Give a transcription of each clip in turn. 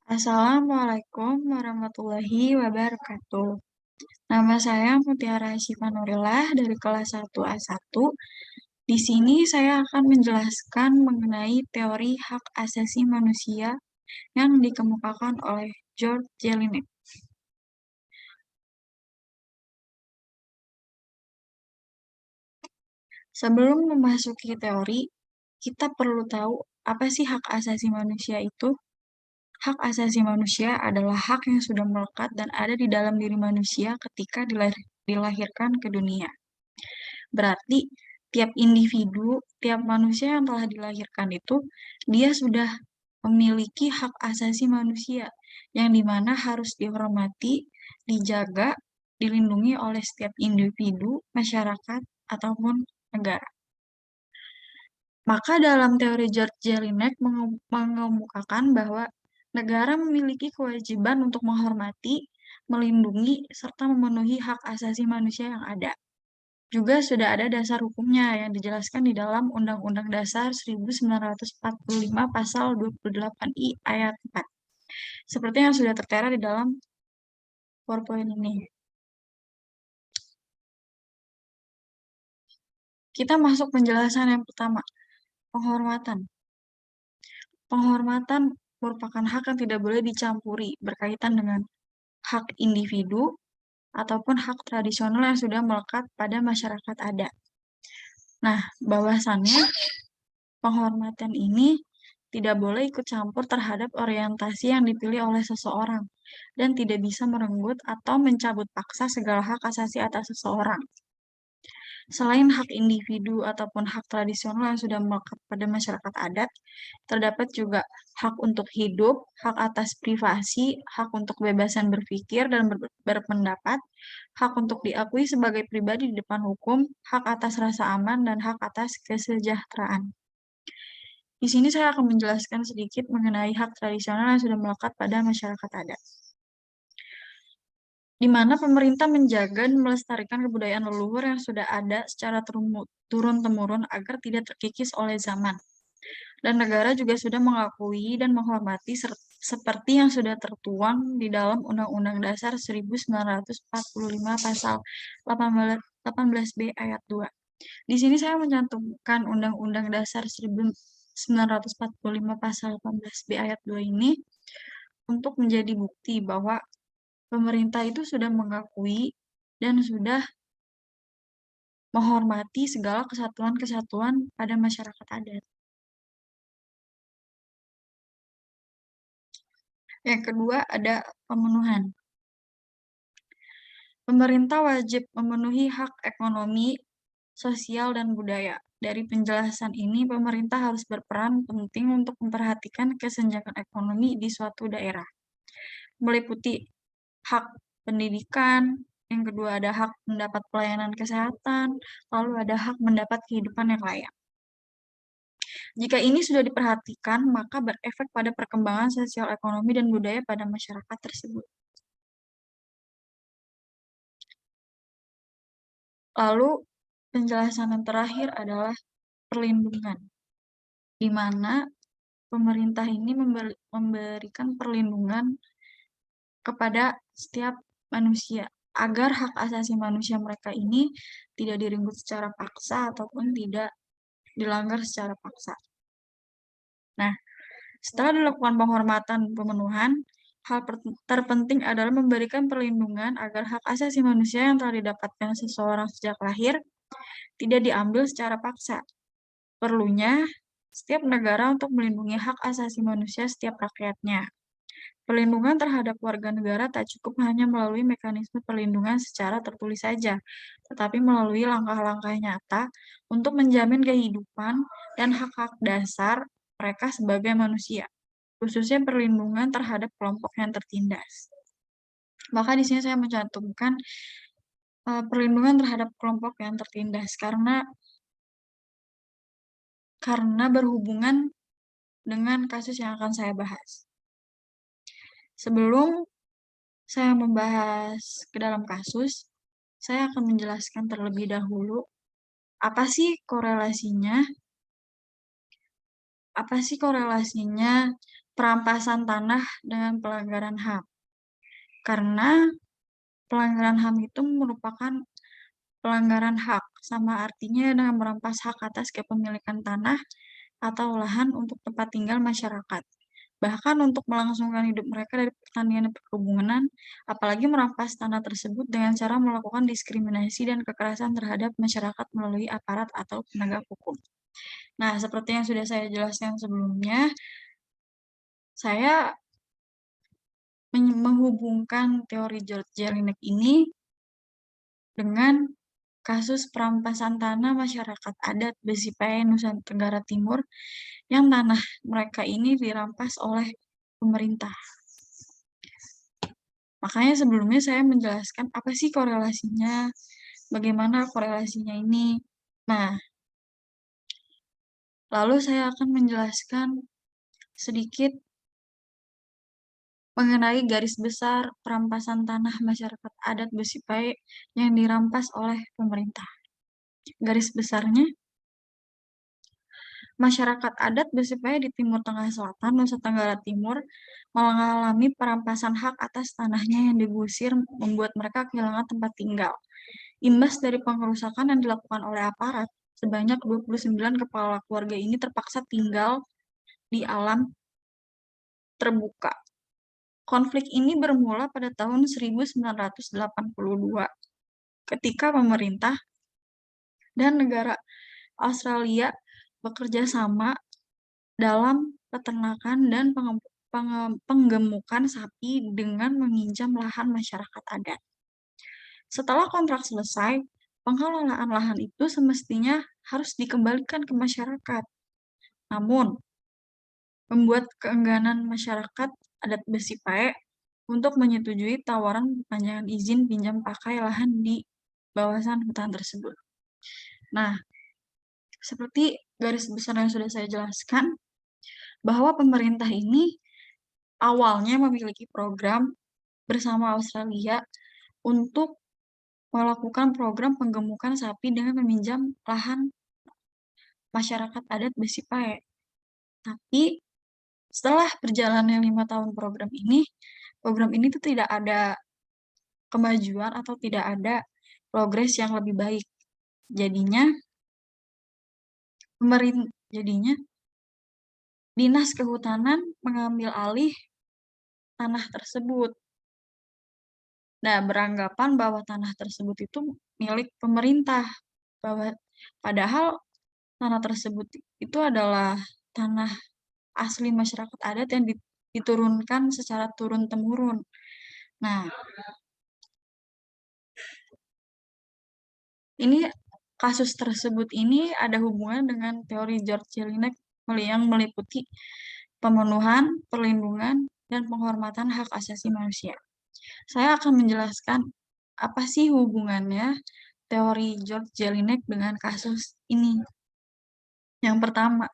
Assalamualaikum warahmatullahi wabarakatuh. Nama saya Mutiara Syifa Nurillah dari kelas 1A1. Di sini saya akan menjelaskan mengenai teori hak asasi manusia yang dikemukakan oleh George Jelinek. Sebelum memasuki teori, kita perlu tahu apa sih hak asasi manusia itu. Hak asasi manusia adalah hak yang sudah melekat dan ada di dalam diri manusia ketika dilahirkan ke dunia. Berarti tiap individu, tiap manusia yang telah dilahirkan itu, dia sudah memiliki hak asasi manusia, yang dimana harus dihormati, dijaga, dilindungi oleh setiap individu, masyarakat, ataupun negara. Maka dalam teori George Jelinek mengemukakan bahwa negara memiliki kewajiban untuk menghormati, melindungi, serta memenuhi hak asasi manusia yang ada. Juga sudah ada dasar hukumnya yang dijelaskan di dalam Undang-Undang Dasar 1945 Pasal 28I Ayat 4. Seperti yang sudah tertera di dalam PowerPoint ini. Kita masuk penjelasan yang pertama, penghormatan. Penghormatan merupakan hak yang tidak boleh dicampuri berkaitan dengan hak individu ataupun hak tradisional yang sudah melekat pada masyarakat adat. Nah, bahwasannya penghormatan ini tidak boleh ikut campur terhadap orientasi yang dipilih oleh seseorang dan tidak bisa merenggut atau mencabut paksa segala hak asasi atas seseorang. Selain hak individu ataupun hak tradisional yang sudah melekat pada masyarakat adat, terdapat juga hak untuk hidup, hak atas privasi, hak untuk kebebasan berpikir dan berpendapat, hak untuk diakui sebagai pribadi di depan hukum, hak atas rasa aman, dan hak atas kesejahteraan. Di sini saya akan menjelaskan sedikit mengenai hak tradisional yang sudah melekat pada masyarakat adat, di mana pemerintah menjaga dan melestarikan kebudayaan leluhur yang sudah ada secara turun-temurun agar tidak terkikis oleh zaman. Dan negara juga sudah mengakui dan menghormati seperti yang sudah tertuang di dalam Undang-Undang Dasar 1945 Pasal 18B Ayat 2. Di sini saya mencantumkan Undang-Undang Dasar 1945 Pasal 18B Ayat 2 ini untuk menjadi bukti bahwa pemerintah itu sudah mengakui dan sudah menghormati segala kesatuan-kesatuan pada masyarakat adat. Yang kedua ada pemenuhan. Pemerintah wajib memenuhi hak ekonomi, sosial, dan budaya. Dari penjelasan ini, pemerintah harus berperan penting untuk memperhatikan kesenjangan ekonomi di suatu daerah, meliputi hak pendidikan, yang kedua ada hak mendapat pelayanan kesehatan, lalu ada hak mendapat kehidupan yang layak. Jika ini sudah diperhatikan, maka berefek pada perkembangan sosial ekonomi dan budaya pada masyarakat tersebut. Lalu, penjelasan yang terakhir adalah perlindungan, di mana pemerintah ini memberikan perlindungan kepada setiap manusia, agar hak asasi manusia mereka ini tidak direnggut secara paksa ataupun tidak dilanggar secara paksa. Nah, setelah dilakukan penghormatan pemenuhan, hal terpenting adalah memberikan perlindungan agar hak asasi manusia yang telah didapatkan seseorang sejak lahir tidak diambil secara paksa. Perlunya setiap negara untuk melindungi hak asasi manusia setiap rakyatnya. Perlindungan terhadap warga negara tak cukup hanya melalui mekanisme perlindungan secara tertulis saja, tetapi melalui langkah-langkah nyata untuk menjamin kehidupan dan hak-hak dasar mereka sebagai manusia, khususnya perlindungan terhadap kelompok yang tertindas. Maka di sini saya mencantumkan perlindungan terhadap kelompok yang tertindas karena berhubungan dengan kasus yang akan saya bahas. Sebelum saya membahas ke dalam kasus, saya akan menjelaskan terlebih dahulu apa sih korelasinya perampasan tanah dengan pelanggaran HAM. Karena pelanggaran HAM itu merupakan pelanggaran hak, sama artinya dengan merampas hak atas kepemilikan tanah atau lahan untuk tempat tinggal masyarakat. Bahkan untuk melangsungkan hidup mereka dari pertanian dan perkebunan, apalagi merampas tanah tersebut dengan cara melakukan diskriminasi dan kekerasan terhadap masyarakat melalui aparat atau penegak hukum. Nah, seperti yang sudah saya jelaskan sebelumnya, saya menghubungkan teori George Jelinek ini dengan kasus perampasan tanah masyarakat adat Besipae, Nusa Tenggara Timur, yang tanah mereka ini dirampas oleh pemerintah. Makanya sebelumnya saya menjelaskan apa sih korelasinya, bagaimana korelasinya ini. Nah, lalu saya akan menjelaskan sedikit mengenai garis besar perampasan tanah masyarakat adat Besipae yang dirampas oleh pemerintah. Garis besarnya, masyarakat adat Besipae di Timur Tengah Selatan, Nusa Tenggara Timur, mengalami perampasan hak atas tanahnya yang digusir membuat mereka kehilangan tempat tinggal. Imbas dari pengerusakan yang dilakukan oleh aparat, sebanyak 29 kepala keluarga ini terpaksa tinggal di alam terbuka. Konflik ini bermula pada tahun 1982, ketika pemerintah dan negara Australia bekerja sama dalam peternakan dan penggemukan sapi dengan meminjam lahan masyarakat adat. Setelah kontrak selesai, pengelolaan lahan itu semestinya harus dikembalikan ke masyarakat. Namun, membuat keengganan masyarakat adat Besipae untuk menyetujui tawaran perpanjangan izin pinjam pakai lahan di kawasan hutan tersebut. Nah, seperti garis besar yang sudah saya jelaskan, bahwa pemerintah ini awalnya memiliki program bersama Australia untuk melakukan program penggemukan sapi dengan meminjam lahan masyarakat adat Besipae. Tapi setelah berjalannya 5 tahun program ini tuh tidak ada kemajuan atau tidak ada progres yang lebih baik. Jadinya Dinas Kehutanan mengambil alih tanah tersebut. Nah, beranggapan bahwa tanah tersebut itu milik pemerintah. Padahal tanah tersebut itu adalah tanah asli masyarakat adat yang diturunkan secara turun-temurun. Nah, kasus tersebut ini ada hubungan dengan teori George Jelinek yang meliputi pemenuhan, perlindungan, dan penghormatan hak asasi manusia. Saya akan menjelaskan apa sih hubungannya teori George Jelinek dengan kasus ini. Yang pertama,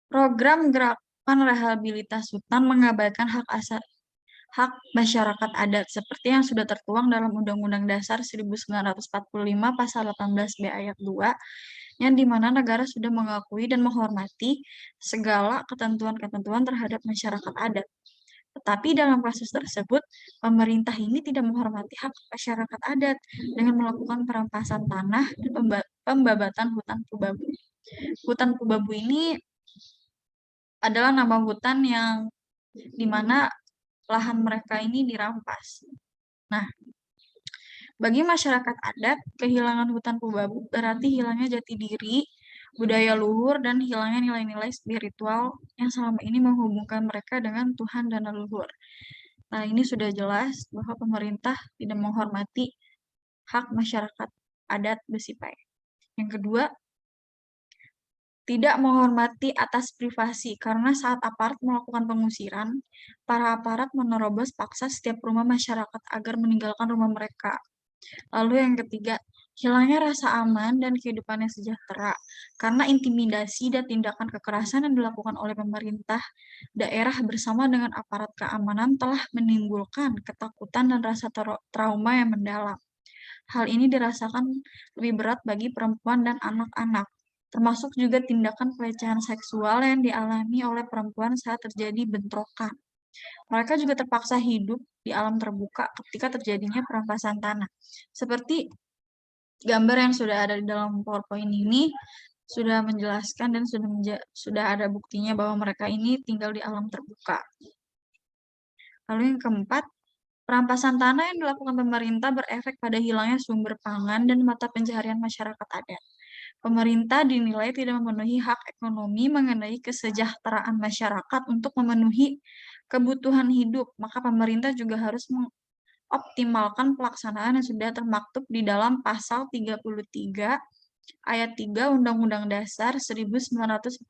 program gerakan rehabilitas hutan mengabaikan hak masyarakat adat seperti yang sudah tertuang dalam Undang-Undang Dasar 1945 Pasal 18B Ayat 2, yang dimana negara sudah mengakui dan menghormati segala ketentuan-ketentuan terhadap masyarakat adat. Tetapi dalam kasus tersebut, pemerintah ini tidak menghormati hak masyarakat adat dengan melakukan perampasan tanah dan pembabatan hutan pubabu. Hutan pubabu ini adalah nama hutan yang dimana lahan mereka ini dirampas. Nah, bagi masyarakat adat, kehilangan hutan pubabu berarti hilangnya jati diri, budaya luhur, dan hilangnya nilai-nilai spiritual yang selama ini menghubungkan mereka dengan Tuhan dan leluhur. Nah, ini sudah jelas bahwa pemerintah tidak menghormati hak masyarakat adat Besipae. Yang kedua, tidak menghormati atas privasi, karena saat aparat melakukan pengusiran, para aparat menerobos paksa setiap rumah masyarakat agar meninggalkan rumah mereka. Lalu yang ketiga, hilangnya rasa aman dan kehidupan yang sejahtera, karena intimidasi dan tindakan kekerasan yang dilakukan oleh pemerintah daerah bersama dengan aparat keamanan telah menimbulkan ketakutan dan rasa trauma yang mendalam. Hal ini dirasakan lebih berat bagi perempuan dan anak-anak. termasuk juga tindakan pelecehan seksual yang dialami oleh perempuan saat terjadi bentrokan. Mereka juga terpaksa hidup di alam terbuka ketika terjadinya perampasan tanah. Seperti gambar yang sudah ada di dalam PowerPoint ini sudah menjelaskan dan sudah ada buktinya bahwa mereka ini tinggal di alam terbuka. Lalu yang keempat, perampasan tanah yang dilakukan pemerintah berefek pada hilangnya sumber pangan dan mata pencaharian masyarakat adat. Pemerintah dinilai tidak memenuhi hak ekonomi mengenai kesejahteraan masyarakat untuk memenuhi kebutuhan hidup, maka pemerintah juga harus mengoptimalkan pelaksanaan yang sudah termaktub di dalam pasal 33 ayat 3 Undang-Undang Dasar 1945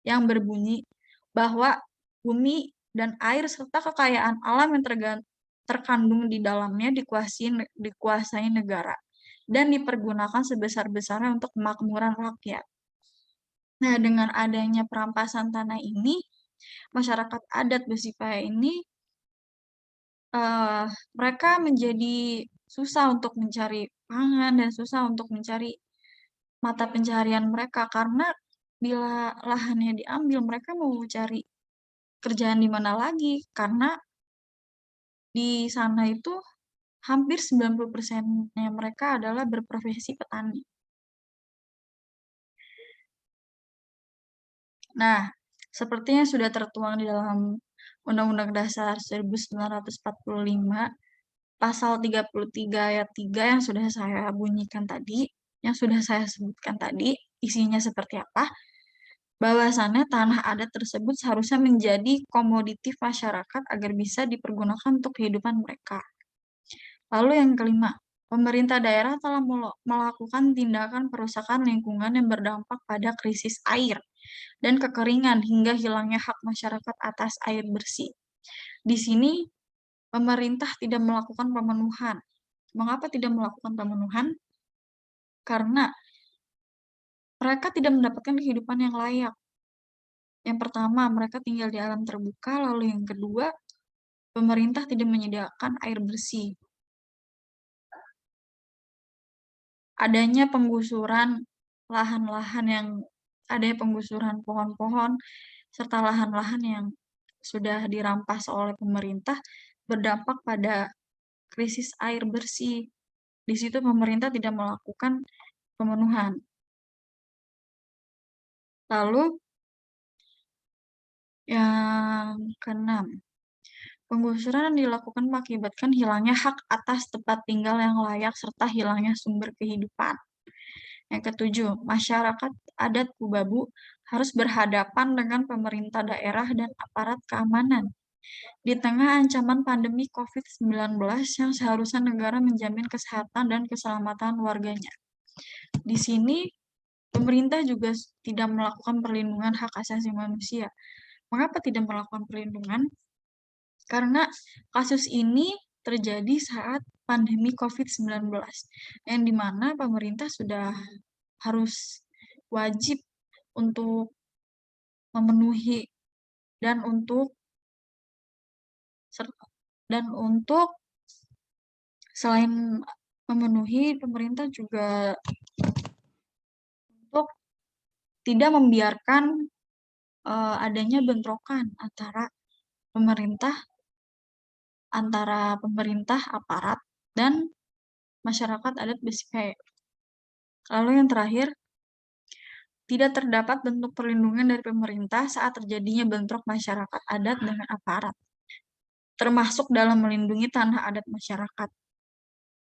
yang berbunyi bahwa bumi dan air serta kekayaan alam yang terkandung di dalamnya dikuasai negara dan dipergunakan sebesar-besarnya untuk kemakmuran rakyat. Nah, dengan adanya perampasan tanah ini, masyarakat adat Besipaya ini mereka menjadi susah untuk mencari pangan dan susah untuk mencari mata pencaharian mereka karena bila lahannya diambil mereka mau cari kerjaan di mana lagi karena di sana itu hampir 90%-nya mereka adalah berprofesi petani. Nah, seperti yang sudah tertuang di dalam Undang-Undang Dasar 1945, pasal 33 ayat 3 yang sudah saya bunyikan tadi, yang sudah saya sebutkan tadi, isinya seperti apa? Bahwasannya tanah adat tersebut seharusnya menjadi komoditi masyarakat agar bisa dipergunakan untuk kehidupan mereka. Lalu yang kelima, pemerintah daerah telah melakukan tindakan perusakan lingkungan yang berdampak pada krisis air dan kekeringan hingga hilangnya hak masyarakat atas air bersih. Di sini pemerintah tidak melakukan pemenuhan. Mengapa tidak melakukan pemenuhan? Karena mereka tidak mendapatkan kehidupan yang layak. Yang pertama, mereka tinggal di alam terbuka, lalu yang kedua, pemerintah tidak menyediakan air bersih. Adanya penggusuran lahan-lahan adanya penggusuran pohon-pohon, serta lahan-lahan yang sudah dirampas oleh pemerintah berdampak pada krisis air bersih. Di situ pemerintah tidak melakukan pemenuhan. Lalu yang keenam, penggusuran yang dilakukan mengakibatkan hilangnya hak atas tempat tinggal yang layak serta hilangnya sumber kehidupan. Yang ketujuh, masyarakat adat Pubabu harus berhadapan dengan pemerintah daerah dan aparat keamanan. Di tengah ancaman pandemi COVID-19 yang seharusnya negara menjamin kesehatan dan keselamatan warganya. Di sini, pemerintah juga tidak melakukan perlindungan hak asasi manusia. Mengapa tidak melakukan perlindungan? Karena kasus ini terjadi saat pandemi COVID-19, yang dimana pemerintah sudah harus wajib untuk memenuhi dan untuk selain memenuhi, pemerintah juga untuk tidak membiarkan adanya bentrokan antara pemerintah, aparat, dan masyarakat adat Besipaya. Lalu yang terakhir, tidak terdapat bentuk perlindungan dari pemerintah saat terjadinya bentrok masyarakat adat dengan aparat, termasuk dalam melindungi tanah adat masyarakat,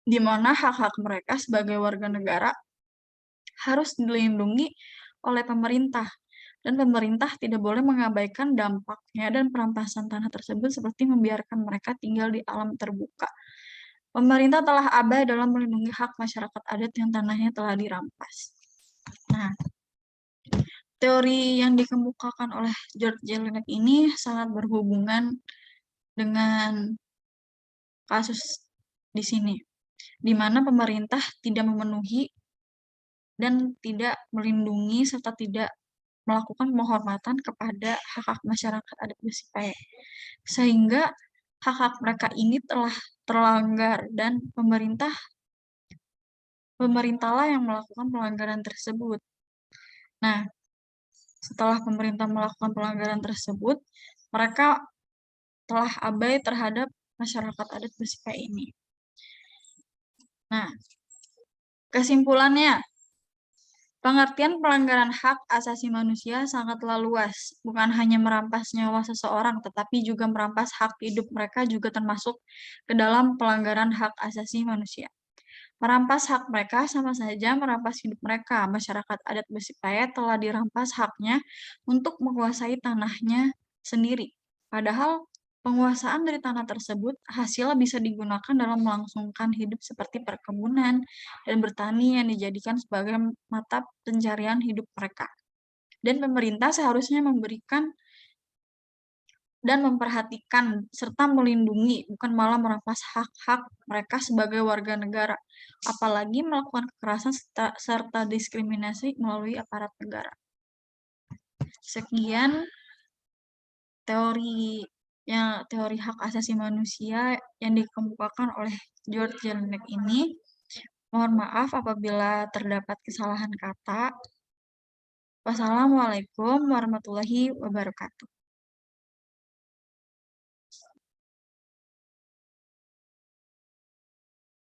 di mana hak-hak mereka sebagai warga negara harus dilindungi oleh pemerintah, dan pemerintah tidak boleh mengabaikan dampaknya dan perampasan tanah tersebut seperti membiarkan mereka tinggal di alam terbuka. Pemerintah telah abai dalam melindungi hak masyarakat adat yang tanahnya telah dirampas. Nah, teori yang dikemukakan oleh George Jelinek ini sangat berhubungan dengan kasus di sini, di mana pemerintah tidak memenuhi dan tidak melindungi serta tidak melakukan penghormatan kepada hak-hak masyarakat adat Besipaya. Sehingga hak-hak mereka ini telah terlanggar dan pemerintahlah yang melakukan pelanggaran tersebut. Nah, setelah pemerintah melakukan pelanggaran tersebut, mereka telah abai terhadap masyarakat adat Besipai ini. Nah, kesimpulannya, pengertian pelanggaran hak asasi manusia sangatlah luas, bukan hanya merampas nyawa seseorang, tetapi juga merampas hak hidup mereka juga termasuk ke dalam pelanggaran hak asasi manusia. Merampas hak mereka sama saja merampas hidup mereka. Masyarakat adat Besipaye telah dirampas haknya untuk menguasai tanahnya sendiri. Padahal penguasaan dari tanah tersebut hasilnya bisa digunakan dalam melangsungkan hidup seperti perkebunan dan bertani yang dijadikan sebagai mata pencarian hidup mereka. Dan pemerintah seharusnya memberikan dan memperhatikan serta melindungi, bukan malah merampas hak-hak mereka sebagai warga negara, apalagi melakukan kekerasan serta diskriminasi melalui aparat negara. Sekian teori hak asasi manusia yang dikemukakan oleh George Jelinek ini. Mohon maaf apabila terdapat kesalahan kata. Wassalamualaikum warahmatullahi wabarakatuh.